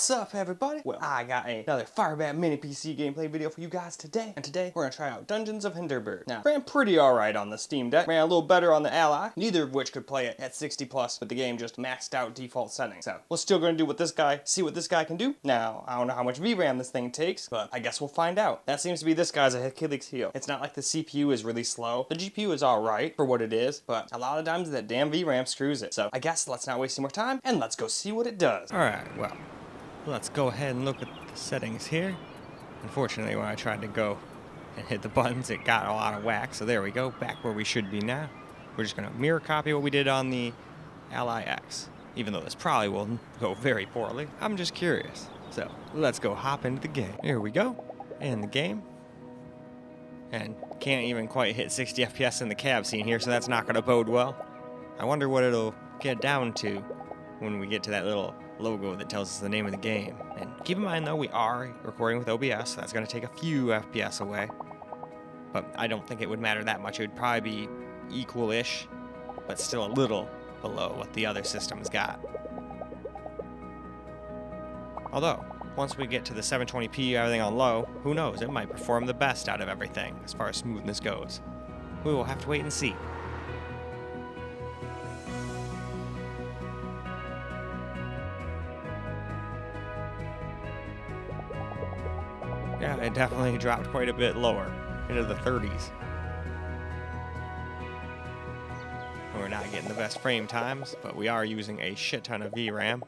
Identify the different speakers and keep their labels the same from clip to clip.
Speaker 1: What's up, everybody? Well, I got another FIREBAT mini PC gameplay video for you guys today. And today, we're gonna try out Dungeons of Hinterberg. Now, ran pretty alright on the Steam Deck. Ran a little better on the Ally. Neither of which could play it at 60 plus, but the game just maxed out default settings. So, we're still gonna do what this guy, see what this guy can do. Now, I don't know how much VRAM this thing takes, but I guess we'll find out. That seems to be this guy's Achilles heel. It's not like the CPU is really slow. The GPU is alright for what it is, but a lot of times that damn VRAM screws it. So, I guess let's not waste any more time, and let's go see what it does.
Speaker 2: Alright, well, let's go ahead and look at the settings here. Unfortunately, when I tried to go and hit the buttons, it got a lot of whack. So there we go, back where we should be now. We're just going to mirror copy what we did on the Ally X. Even though this probably will go very poorly. I'm just curious. So let's go hop into the game. Here we go, in the game. And can't even quite hit 60 FPS in the cab scene here, so that's not going to bode well. I wonder what it'll get down to when we get to that little logo that tells us the name of the game. And keep in mind though, we are recording with OBS, so that's going to take a few FPS away. But I don't think it would matter that much. It would probably be equal-ish, but still a little below what the other systems got. Although, once we get to the 720p, everything on low, who knows, it might perform the best out of everything as far as smoothness goes. We will have to wait and see. Yeah, it definitely dropped quite a bit lower, into the 30s. We're not getting the best frame times, but we are using a shit ton of VRAM.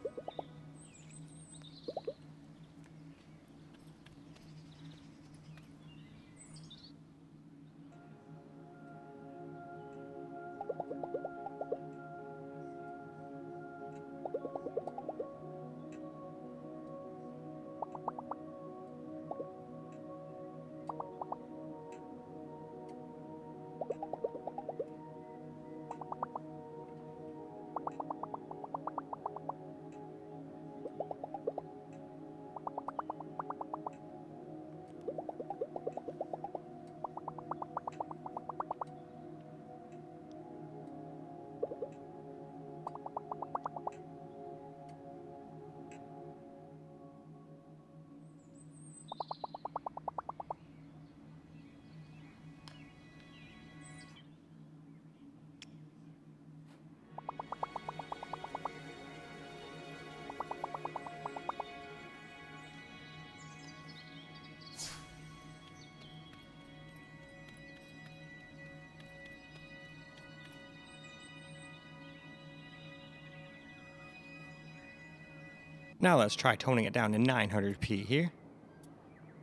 Speaker 2: Now let's try toning it down to 900p here.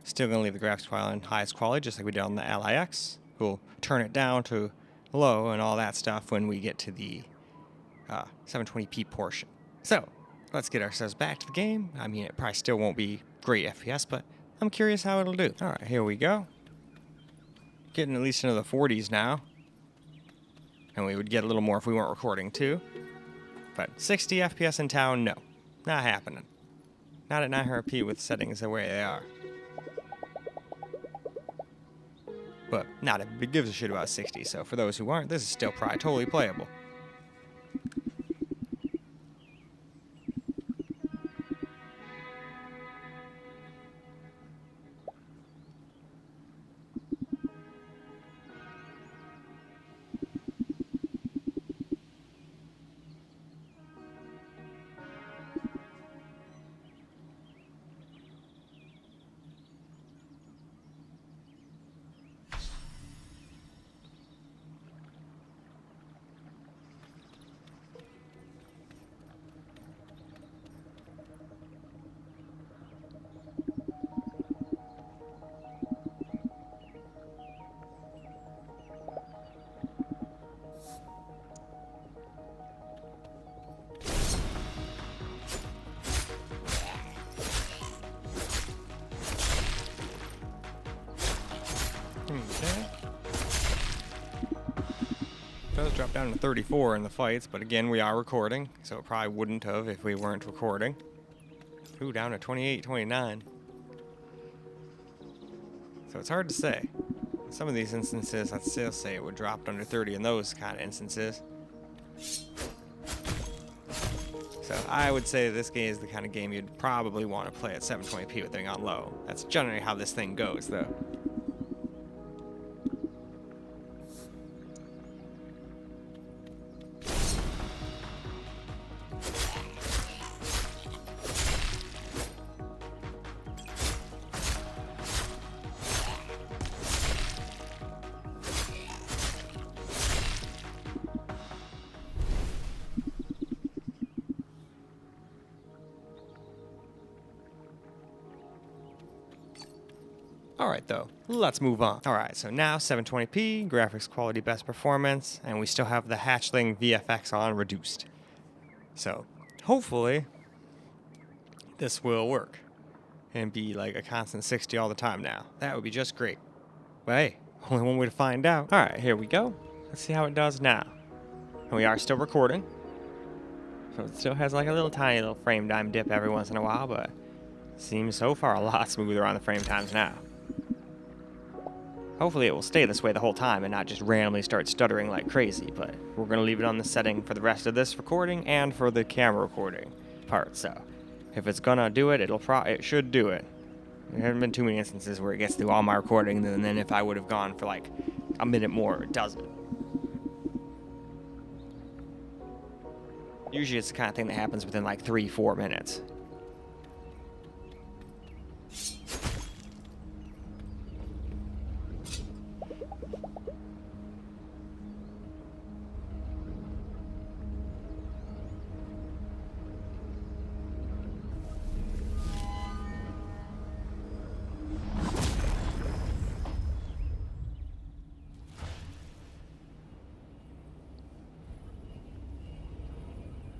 Speaker 2: Still going to leave the graphics file in highest quality, just like we did on the Ally X. We'll turn it down to low and all that stuff when we get to the 720p portion. So, let's get ourselves back to the game. I mean, it probably still won't be great FPS, but I'm curious how it'll do. Alright, here we go. Getting at least into the 40s now. And we would get a little more if we weren't recording too. But 60 FPS in town, no. Not happening. Not at 900p with settings the way they are. But not everybody gives a shit about 60, so for those who aren't, this is still probably totally playable. Okay. Does drop down to 34 in the fights, but again, we are recording, so it probably wouldn't have if we weren't recording. Ooh, down to 28, 29. So it's hard to say. Some of these instances, I'd still say it would drop under 30 in those kind of instances. So I would say this game is the kind of game you'd probably want to play at 720p with it on low. That's generally how this thing goes, though. Alright though, let's move on. Alright, so now 720p, graphics quality best performance, and we still have the hatchling VFX on reduced. So, hopefully, this will work and be like a constant 60 all the time now. That would be just great. But hey, only one way to find out. Alright, here we go. Let's see how it does now. And we are still recording. So it still has like a little tiny little frame time dip every once in a while, but seems so far a lot smoother on the frame times now. Hopefully it will stay this way the whole time and not just randomly start stuttering like crazy, but we're going to leave it on this setting for the rest of this recording and for the camera recording part, so if it's going to do it, it should do it. There haven't been too many instances where it gets through all my recording, and then if I would have gone for like a minute more, it doesn't. Usually it's the kind of thing that happens within like 3-4 minutes.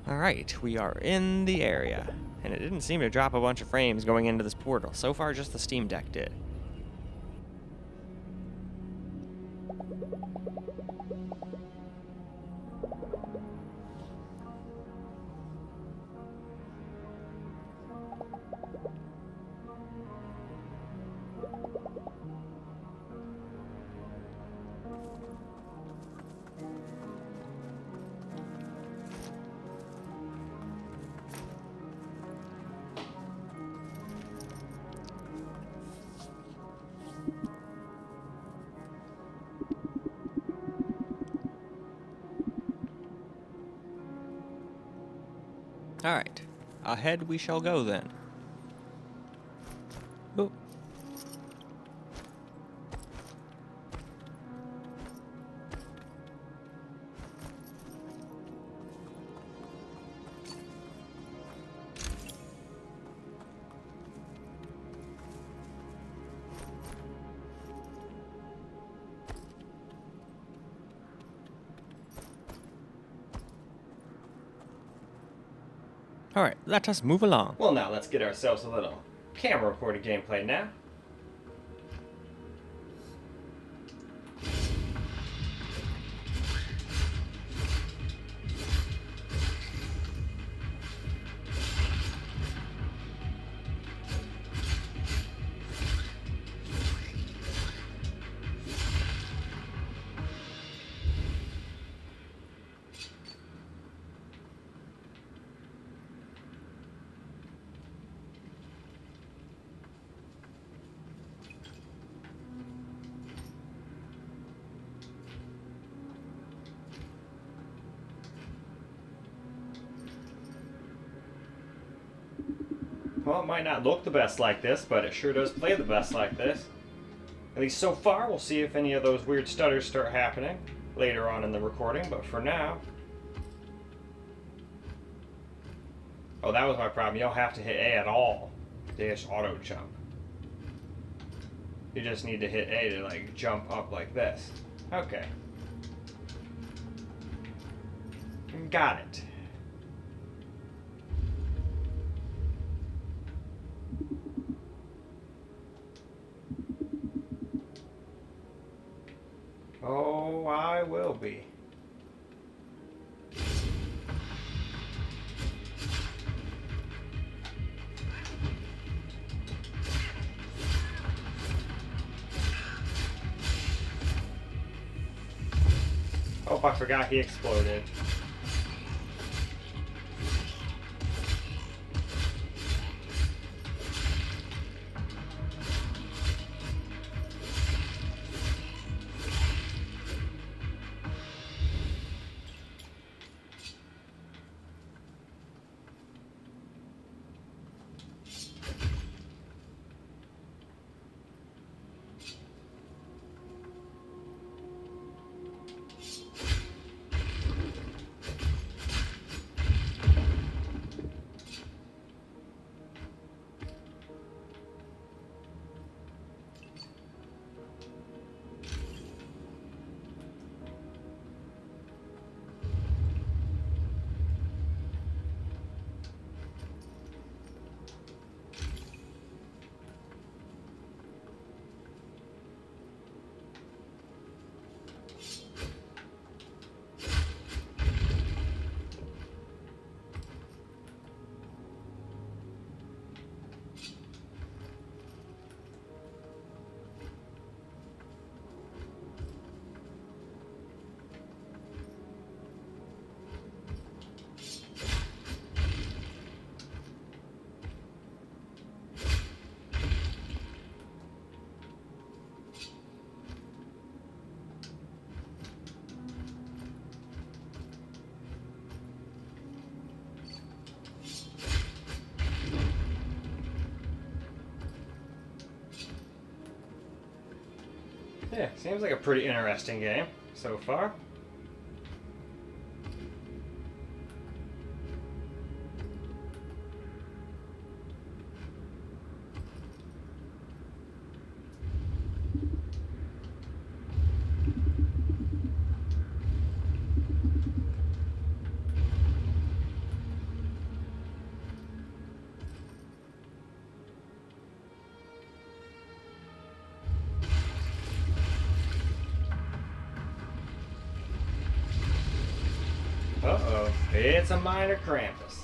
Speaker 2: Alright, we are in the area, and it didn't seem to drop a bunch of frames going into this portal. So far, just the Steam Deck did. Alright, ahead we shall go then. Oop. Alright, let us move along. Well, now let's get ourselves a little camera recorded gameplay now. Well, it might not look the best like this, but it sure does play the best like this. At least so far. We'll see if any of those weird stutters start happening later on in the recording, but for now... Oh, that was my problem. You don't have to hit A at all to just auto jump. You just need to hit A to like jump up like this. Okay. Got it. Oh, I will be. Oh, I forgot he exploded. Yeah, seems like a pretty interesting game so far. Uh-oh, it's a minor Krampus.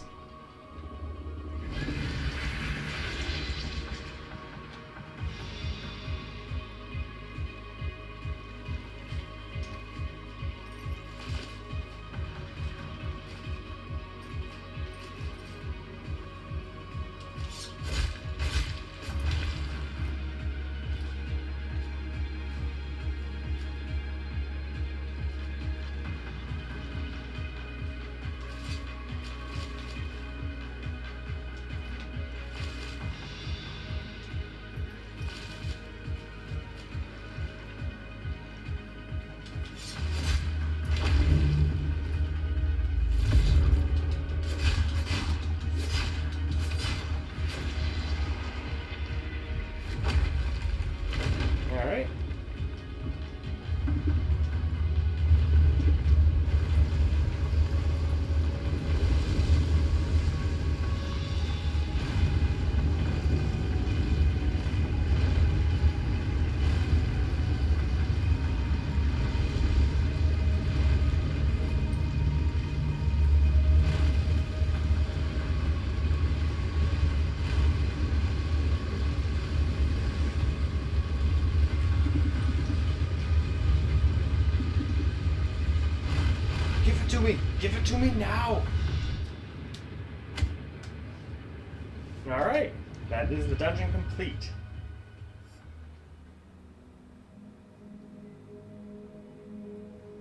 Speaker 2: Alright. Give it to me! Give it to me now! Alright, that is the dungeon complete.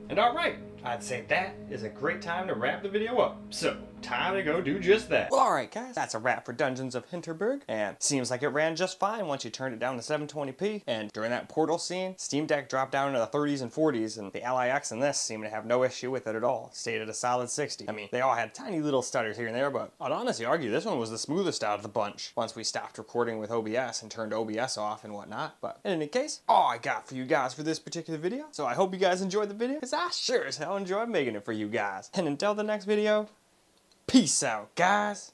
Speaker 2: And alright, I'd say that is a great time to wrap the video up. So, time to go do just that.
Speaker 1: Well, alright guys, that's a wrap for Dungeons of Hinterberg, and seems like it ran just fine once you turned it down to 720p, and during that portal scene, Steam Deck dropped down into the 30s and 40s, and the LIX in this seemed to have no issue with it at all. Stayed at a solid 60. I mean, they all had tiny little stutters here and there, but I'd honestly argue this one was the smoothest out of the bunch, once we stopped recording with OBS and turned OBS off and whatnot. But in any case, all I got for you guys for this particular video, so I hope you guys enjoyed the video, because I sure as hell enjoyed making it for you guys. And until the next video, peace out, guys.